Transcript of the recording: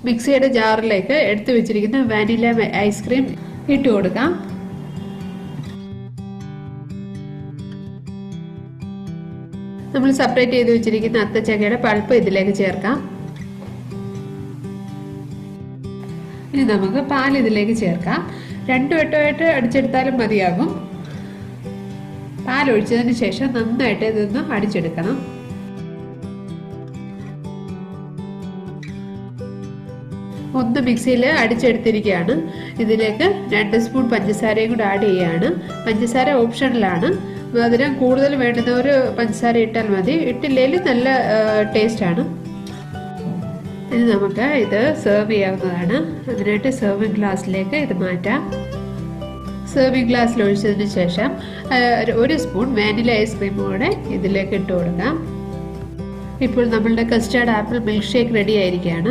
മിക്സിയുടെ ജാറിലേക്ക് എടുത്തു വെച്ചിരിക്കുന്ന വാനില ഐസ്ക്രീം ഇട്ട് കൊടുക്കാം. നമ്മൾ സെപ്പറേറ്റ് ചെയ്ത് വെച്ചിരിക്കുന്ന അത്തച്ചക്കയുടെ പൾപ്പ് ഇതിലേക്ക് ചേർക്കാം. ഇനി നമുക്ക് പാൽ ഇതിലേക്ക് ചേർക്കാം. 2 വട്ടമായിട്ട് അടിച്ചെടുത്താലും മതിയാകും. പാൽ ഒഴിച്ചതിന് ശേഷം നന്നായിട്ട് ഇതൊന്ന് അടിച്ചെടുക്കണം. ഒന്ന് മിക്സിയിൽ അടിച്ചെടുത്തിരിക്കുകയാണ്. ഇതിലേക്ക് 2 സ്പൂൺ പഞ്ചസാരയും കൂടെ ആഡ് ചെയ്യുകയാണ്. പഞ്ചസാര ഓപ്ഷണലാണ്. മധുരം കൂടുതൽ വേണ്ടുന്നവർ പഞ്ചസാര ഇട്ടാൽ മതി, ഇട്ടില്ലെങ്കിൽ നല്ല ടേസ്റ്റാണ്. ഇനി നമുക്ക് ഇത് സെർവ് ചെയ്യാവുന്നതാണ്. അതിനായിട്ട് സെർവിങ് ഗ്ലാസ്സിലേക്ക് ഇത് മാറ്റാം. സെർവിങ് ഗ്ലാസ്സിൽ ഒഴിച്ചതിന് ശേഷം 1 സ്പൂൺ വാനില ഐസ്ക്രീം കൂടെ ഇതിലേക്ക് ഇട്ട് കൊടുക്കാം. ഇപ്പോൾ നമ്മളുടെ custard apple milk shake ready ആയിരിക്കുകയാണ്.